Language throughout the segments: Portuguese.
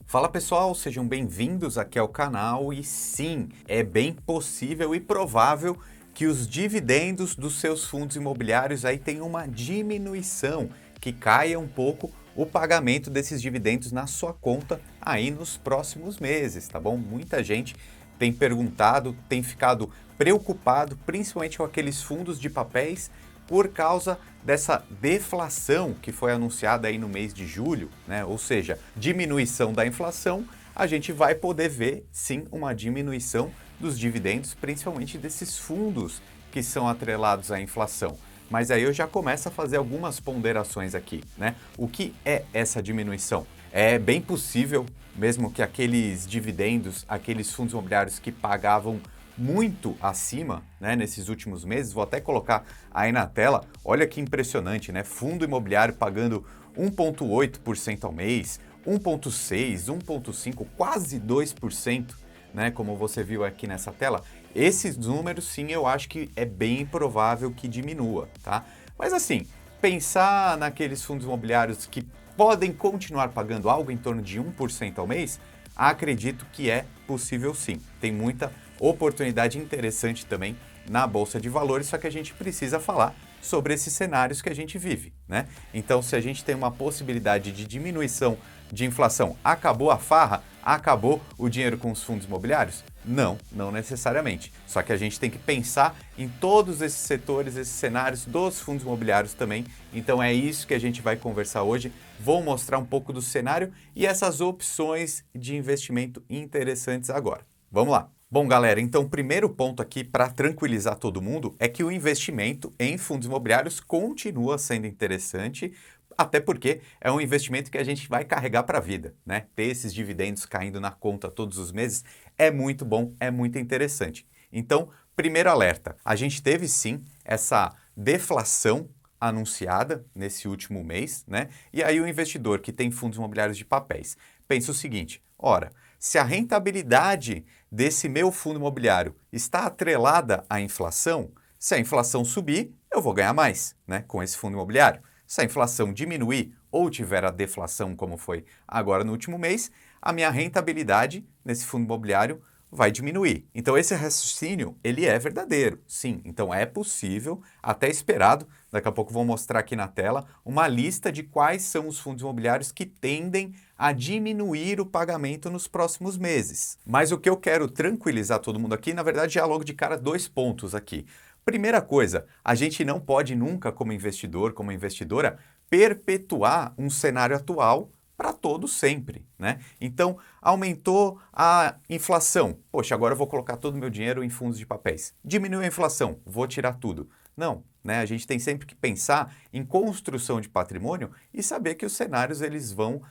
Fala pessoal, sejam bem-vindos aqui ao canal e sim, é bem possível e provável que os dividendos dos seus fundos imobiliários aí tenham uma diminuição, que caia um pouco o pagamento desses dividendos na sua conta aí nos próximos meses, tá bom? Muita gente tem perguntado, tem ficado preocupado, principalmente com aqueles fundos de papéis por causa dessa deflação que foi anunciada aí no mês de julho, né? Ou seja, diminuição da inflação, a gente vai poder ver sim uma diminuição dos dividendos, principalmente desses fundos que são atrelados à inflação. Mas aí eu já começo a fazer algumas ponderações aqui, né? O que é essa diminuição? É bem possível, mesmo que aqueles dividendos, aqueles fundos imobiliários que pagavam muito acima, né, nesses últimos meses, vou até colocar aí na tela, olha que impressionante, né? Fundo imobiliário pagando 1,8% ao mês, 1,6%, 1,5%, quase 2%, né, como você viu aqui nessa tela. Esses números, sim, eu acho que é bem provável que diminua, tá? Mas assim, pensar naqueles fundos imobiliários que podem continuar pagando algo em torno de 1% ao mês, acredito que é possível sim. Tem muita oportunidade interessante também na Bolsa de Valores, só que a gente precisa falar sobre esses cenários que a gente vive, né? Então, se a gente tem uma possibilidade de diminuição de inflação, acabou a farra? Acabou o dinheiro com os fundos imobiliários? Não, não necessariamente. Só que a gente tem que pensar em todos esses setores, esses cenários dos fundos imobiliários também. Então é isso que a gente vai conversar hoje. Vou mostrar um pouco do cenário e essas opções de investimento interessantes agora. Vamos lá! Bom, galera, então o primeiro ponto aqui para tranquilizar todo mundo é que o investimento em fundos imobiliários continua sendo interessante, até porque é um investimento que a gente vai carregar para a vida, né? Ter esses dividendos caindo na conta todos os meses é muito bom, é muito interessante. Então, primeiro alerta, a gente teve sim essa deflação anunciada nesse último mês, né? E aí o investidor que tem fundos imobiliários de papéis pensa o seguinte, ora, se a rentabilidade desse meu fundo imobiliário está atrelada à inflação, se a inflação subir, eu vou ganhar mais, né, com esse fundo imobiliário. Se a inflação diminuir ou tiver a deflação, como foi agora no último mês, a minha rentabilidade nesse fundo imobiliário vai diminuir. Então esse raciocínio, ele é verdadeiro, sim. Então é possível, até esperado, daqui a pouco vou mostrar aqui na tela, uma lista de quais são os fundos imobiliários que tendem a diminuir o pagamento nos próximos meses. Mas o que eu quero tranquilizar todo mundo aqui, na verdade, já logo de cara dois pontos aqui. Primeira coisa, a gente não pode nunca, como investidor, como investidora, perpetuar um cenário atual para todo sempre, né? Então, aumentou a inflação. Poxa, agora eu vou colocar todo o meu dinheiro em fundos de papéis. Diminuiu a inflação, vou tirar tudo. Não, né? A gente tem sempre que pensar em construção de patrimônio e saber que os cenários eles vão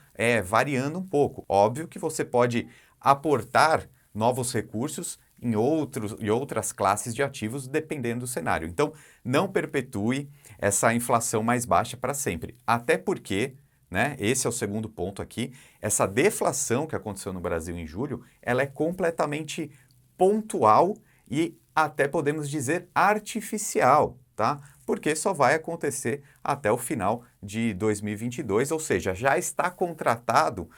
variando um pouco. Óbvio que você pode aportar novos recursos em outras classes de ativos, dependendo do cenário. Então, não perpetue essa inflação mais baixa para sempre. Até porque, né, esse é o segundo ponto aqui, essa deflação que aconteceu no Brasil em julho, ela é completamente pontual e até podemos dizer artificial, tá? Porque só vai acontecer até o final de 2022, ou seja, já está contratado,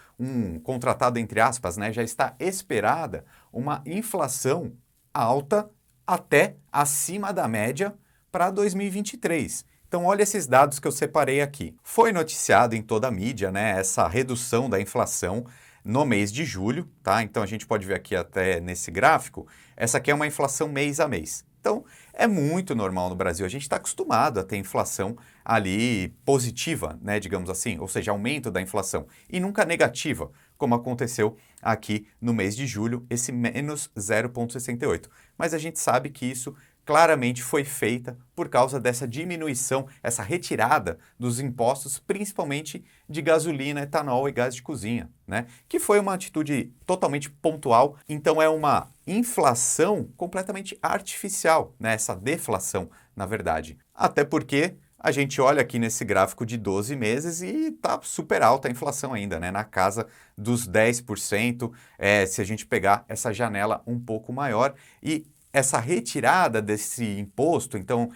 contratado entre aspas, né, já está esperada uma inflação alta até acima da média para 2023. Então, olha esses dados que eu separei aqui. Foi noticiado em toda a mídia, né, essa redução da inflação no mês de julho, tá? Então, a gente pode ver aqui até nesse gráfico, essa aqui é uma inflação mês a mês. Então, é muito normal no Brasil. A gente está acostumado a ter inflação ali positiva, né, digamos assim, ou seja, aumento da inflação, e nunca negativa, como aconteceu aqui no mês de julho, esse menos 0,68. Mas a gente sabe que isso claramente foi feita por causa dessa diminuição, essa retirada dos impostos, principalmente de gasolina, etanol e gás de cozinha, né? Que foi uma atitude totalmente pontual, então é uma inflação completamente artificial, né? Essa deflação, na verdade. Até porque a gente olha aqui nesse gráfico de 12 meses e está super alta a inflação ainda, né? Na casa dos 10%, se a gente pegar essa janela um pouco maior. E essa retirada desse imposto, então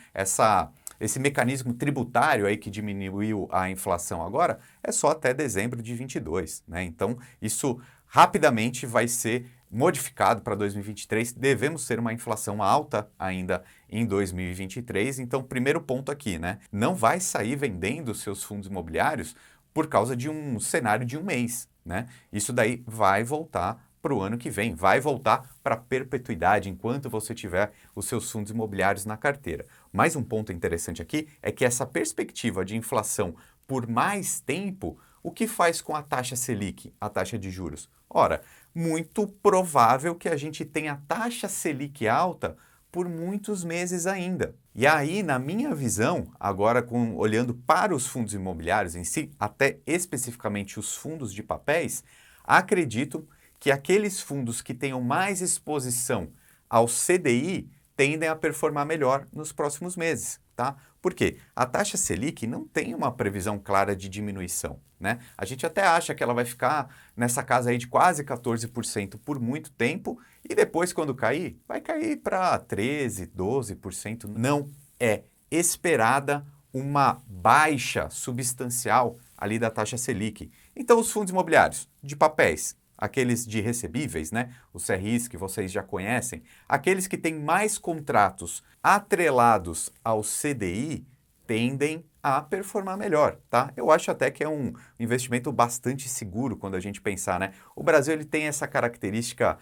esse mecanismo tributário aí que diminuiu a inflação agora é só até dezembro de 22, né? Então, isso rapidamente vai ser modificado para 2023. Devemos ter uma inflação alta ainda em 2023. Então, primeiro ponto aqui, né? Não vai sair vendendo seus fundos imobiliários por causa de um cenário de um mês, né? Isso daí vai voltar para o ano que vem, vai voltar para a perpetuidade enquanto você tiver os seus fundos imobiliários na carteira. Mais um ponto interessante aqui é que essa perspectiva de inflação por mais tempo, o que faz com a taxa Selic, a taxa de juros? Ora, muito provável que a gente tenha taxa Selic alta por muitos meses ainda. E aí, na minha visão, agora olhando para os fundos imobiliários em si, até especificamente os fundos de papéis, acredito que aqueles fundos que tenham mais exposição ao CDI tendem a performar melhor nos próximos meses, tá? Por quê? A taxa Selic não tem uma previsão clara de diminuição, né? A gente até acha que ela vai ficar nessa casa aí de quase 14% por muito tempo e depois, quando cair, vai cair para 13%, 12%. Não é esperada uma baixa substancial ali da taxa Selic. Então, os fundos imobiliários de papéis, aqueles de recebíveis, né? Os CRIs que vocês já conhecem, aqueles que têm mais contratos atrelados ao CDI tendem a performar melhor, tá? Eu acho até que é um investimento bastante seguro quando a gente pensar, né? O Brasil ele tem essa característica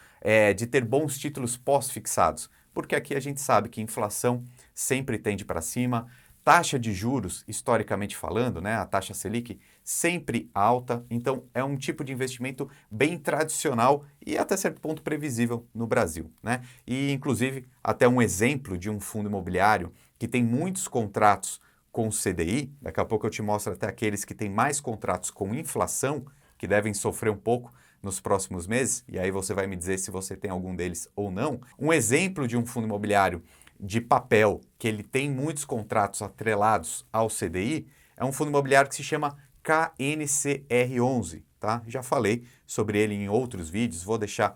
de ter bons títulos pós-fixados, porque aqui a gente sabe que inflação sempre tende para cima, taxa de juros, historicamente falando, né, a taxa Selic sempre alta, então é um tipo de investimento bem tradicional e até certo ponto previsível no Brasil, né? E inclusive até um exemplo de um fundo imobiliário que tem muitos contratos com CDI, daqui a pouco eu te mostro até aqueles que têm mais contratos com inflação, que devem sofrer um pouco nos próximos meses, e aí você vai me dizer se você tem algum deles ou não. Um exemplo de um fundo imobiliário de papel, que ele tem muitos contratos atrelados ao CDI, é um fundo imobiliário que se chama KNCR11, tá? Já falei sobre ele em outros vídeos, vou deixar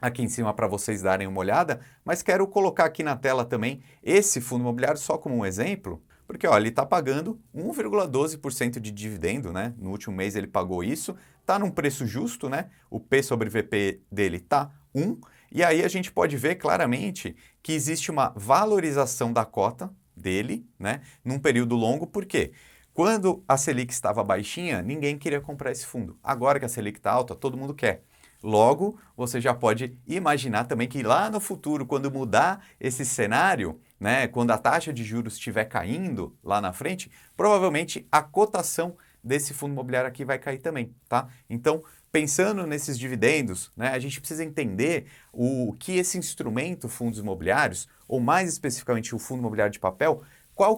aqui em cima para vocês darem uma olhada, mas quero colocar aqui na tela também esse fundo imobiliário só como um exemplo, porque ó, ele está pagando 1,12% de dividendo, né? No último mês ele pagou isso, está num preço justo, né? O P sobre VP dele está 1, e aí a gente pode ver claramente que existe uma valorização da cota dele, né? Num período longo, por quê? Quando a Selic estava baixinha, ninguém queria comprar esse fundo. Agora que a Selic está alta, todo mundo quer. Logo, você já pode imaginar também que lá no futuro, quando mudar esse cenário, né, quando a taxa de juros estiver caindo lá na frente, provavelmente a cotação desse fundo imobiliário aqui vai cair também, tá? Então, pensando nesses dividendos, né, a gente precisa entender o que esse instrumento, fundos imobiliários, ou mais especificamente o fundo imobiliário de papel, qual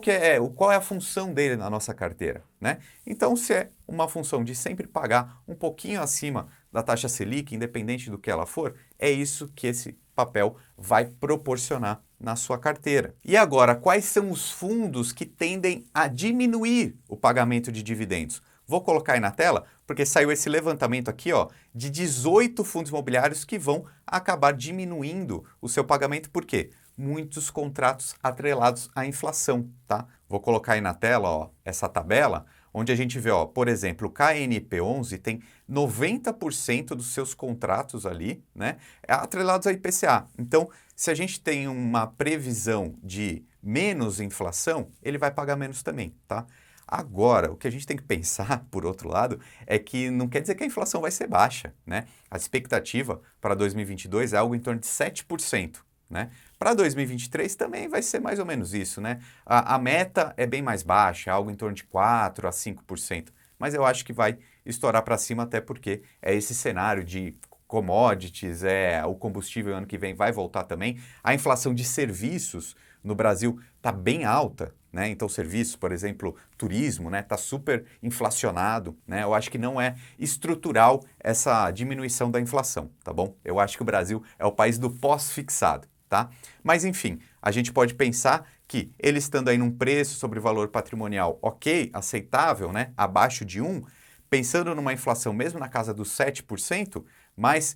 é a função dele na nossa carteira, né? Então, se é uma função de sempre pagar um pouquinho acima da taxa Selic, independente do que ela for, é isso que esse papel vai proporcionar na sua carteira. E agora, quais são os fundos que tendem a diminuir o pagamento de dividendos? Vou colocar aí na tela, porque saiu esse levantamento aqui, ó, de 18 fundos imobiliários que vão acabar diminuindo o seu pagamento. Por quê? Muitos contratos atrelados à inflação, tá? Vou colocar aí na tela, ó, essa tabela, onde a gente vê, ó, por exemplo, o KNP11 tem 90% dos seus contratos ali, né, atrelados a IPCA. Então, se a gente tem uma previsão de menos inflação, ele vai pagar menos também, tá? Agora, o que a gente tem que pensar, por outro lado, é que não quer dizer que a inflação vai ser baixa, né? A expectativa para 2022 é algo em torno de 7%, né? Para 2023 também vai ser mais ou menos isso, né? A meta é bem mais baixa, algo em torno de 4% a 5%, mas eu acho que vai estourar para cima até porque é esse cenário de commodities, o combustível ano que vem vai voltar também. A inflação de serviços no Brasil está bem alta, né? Então, serviços, por exemplo, turismo, né, está super inflacionado, né? Eu acho que não é estrutural essa diminuição da inflação, tá bom? Eu acho que o Brasil é o país do pós-fixado, tá? Mas, enfim, a gente pode pensar que ele estando aí num preço sobre valor patrimonial ok, aceitável, né, abaixo de 1, pensando numa inflação mesmo na casa dos 7%, mais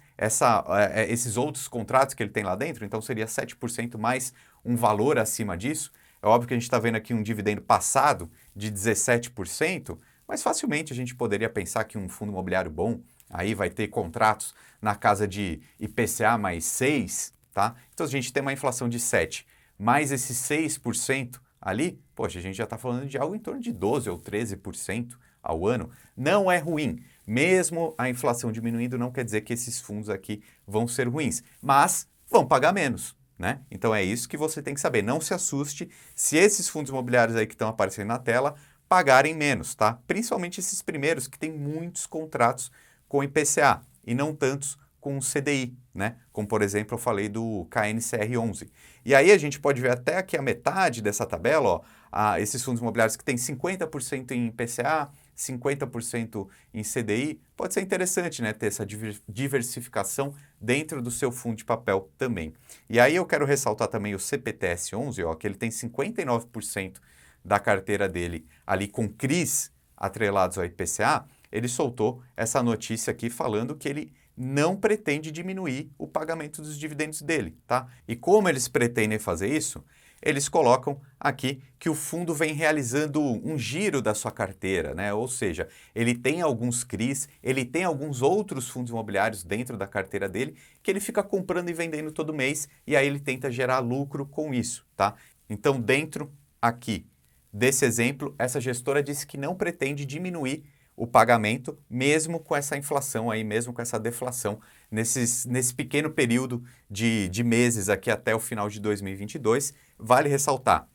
esses outros contratos que ele tem lá dentro, então seria 7% mais um valor acima disso, É óbvio que a gente está vendo aqui um dividendo passado de 17%, mas facilmente a gente poderia pensar que um fundo imobiliário bom aí vai ter contratos na casa de IPCA mais 6, tá? Então a gente tem uma inflação de 7, mais esses 6% ali, poxa, a gente já está falando de algo em torno de 12 ou 13% ao ano. Não é ruim. Mesmo a inflação diminuindo, não quer dizer que esses fundos aqui vão ser ruins, mas vão pagar menos, né? Então é isso que você tem que saber. Não se assuste se esses fundos imobiliários aí que estão aparecendo na tela pagarem menos, tá? Principalmente esses primeiros que têm muitos contratos com IPCA e não tantos com o CDI, né? Como, por exemplo, eu falei do KNCR11. E aí a gente pode ver até aqui a metade dessa tabela, ó, esses fundos imobiliários que têm 50% em IPCA, 50% em CDI, pode ser interessante, né, ter essa diversificação dentro do seu fundo de papel também. E aí eu quero ressaltar também o CPTS11, ó, que ele tem 59% da carteira dele ali com CRIs atrelados ao IPCA. Ele soltou essa notícia aqui falando que ele não pretende diminuir o pagamento dos dividendos dele, tá? E como eles pretendem fazer isso? Eles colocam aqui que o fundo vem realizando um giro da sua carteira, né? Ou seja, ele tem alguns CRIs, ele tem alguns outros fundos imobiliários dentro da carteira dele que ele fica comprando e vendendo todo mês e aí ele tenta gerar lucro com isso, tá? Então, dentro aqui desse exemplo, essa gestora disse que não pretende diminuir o pagamento, mesmo com essa inflação aí, mesmo com essa deflação, nesse pequeno período de meses aqui até o final de 2022. Vale ressaltar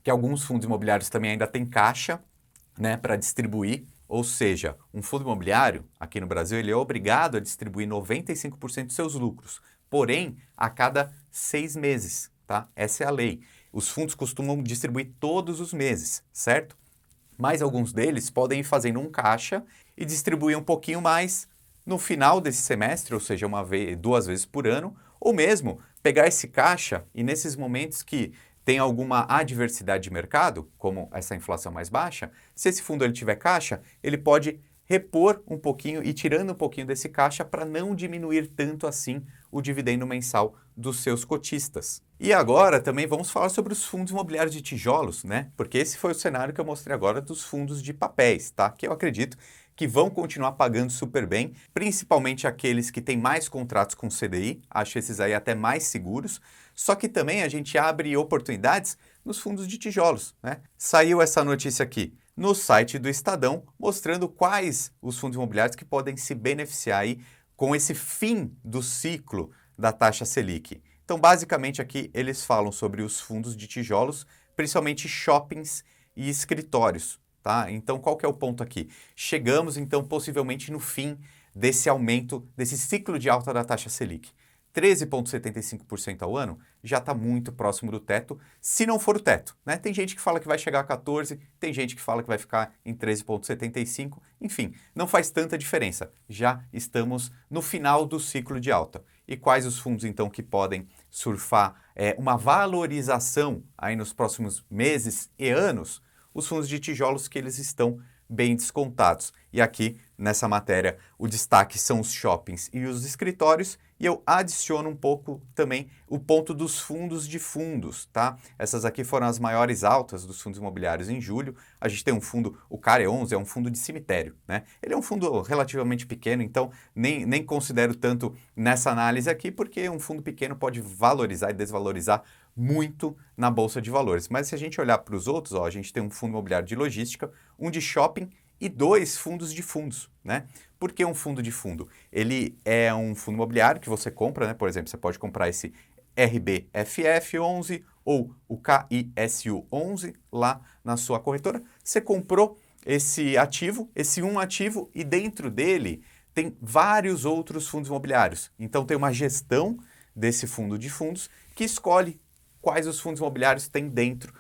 que alguns fundos imobiliários também ainda têm caixa, né, para distribuir, ou seja, um fundo imobiliário aqui no Brasil ele é obrigado a distribuir 95% dos seus lucros, porém a cada 6 meses, tá? Essa é a lei. Os fundos costumam distribuir todos os meses, certo? Mas alguns deles podem ir fazendo um caixa e distribuir um pouquinho mais no final desse semestre, ou seja, duas vezes por ano, ou mesmo pegar esse caixa e nesses momentos que tem alguma adversidade de mercado, como essa inflação mais baixa, se esse fundo ele tiver caixa, ele pode repor um pouquinho e tirando um pouquinho desse caixa para não diminuir tanto assim o dividendo mensal dos seus cotistas. E agora também vamos falar sobre os fundos imobiliários de tijolos, né? Porque esse foi o cenário que eu mostrei agora dos fundos de papéis, tá? Que eu acredito que vão continuar pagando super bem, principalmente aqueles que têm mais contratos com CDI, acho esses aí até mais seguros, só que também a gente abre oportunidades nos fundos de tijolos, né? Saiu essa notícia aqui no site do Estadão, mostrando quais os fundos imobiliários que podem se beneficiar aí com esse fim do ciclo da taxa Selic. Então, basicamente aqui eles falam sobre os fundos de tijolos, principalmente shoppings e escritórios, tá? Então, qual que é o ponto aqui? Chegamos, então, possivelmente no fim desse aumento, desse ciclo de alta da taxa Selic. 13,75% ao ano já está muito próximo do teto, se não for o teto, né? Tem gente que fala que vai chegar a 14, tem gente que fala que vai ficar em 13,75, enfim, não faz tanta diferença. Já estamos no final do ciclo de alta. E quais os fundos, então, que podem surfar uma valorização aí nos próximos meses e anos? Os fundos de tijolos que eles estão bem descontados. E aqui, nessa matéria, o destaque são os shoppings e os escritórios, e eu adiciono um pouco também o ponto dos fundos de fundos, tá? Essas aqui foram as maiores altas dos fundos imobiliários em julho. A gente tem um fundo, o CARE11, é um fundo de cemitério, né? Ele é um fundo relativamente pequeno, então nem considero tanto nessa análise aqui, porque um fundo pequeno pode valorizar e desvalorizar muito na Bolsa de Valores. Mas se a gente olhar para os outros, ó, a gente tem um fundo imobiliário de logística, um de shopping e 2 fundos de fundos, né? Por que um fundo de fundo? Ele é um fundo imobiliário que você compra, né? Por exemplo, você pode comprar esse RBFF11 ou o KISU11 lá na sua corretora. Você comprou esse ativo, esse um ativo, e dentro dele tem vários outros fundos imobiliários. Então tem uma gestão desse fundo de fundos que escolhe quais os fundos imobiliários tem dentro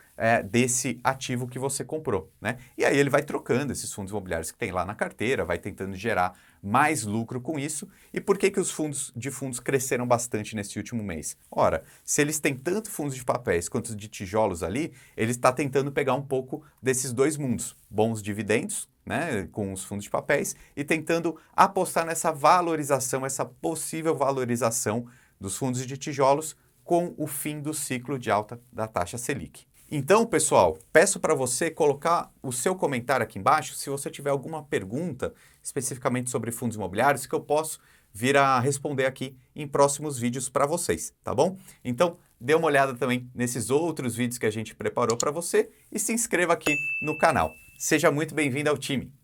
desse ativo que você comprou, né? E aí ele vai trocando esses fundos imobiliários que tem lá na carteira, vai tentando gerar mais lucro com isso. E por que os fundos de fundos cresceram bastante nesse último mês? Ora, se eles têm tanto fundos de papéis quanto de tijolos ali, ele está tentando pegar um pouco desses dois mundos, bons dividendos, né, com os fundos de papéis, e tentando apostar nessa valorização, essa possível valorização dos fundos de tijolos com o fim do ciclo de alta da taxa Selic. Então, pessoal, peço para você colocar o seu comentário aqui embaixo se você tiver alguma pergunta especificamente sobre fundos imobiliários que eu posso vir a responder aqui em próximos vídeos para vocês, tá bom? Então, dê uma olhada também nesses outros vídeos que a gente preparou para você e se inscreva aqui no canal. Seja muito bem-vindo ao time!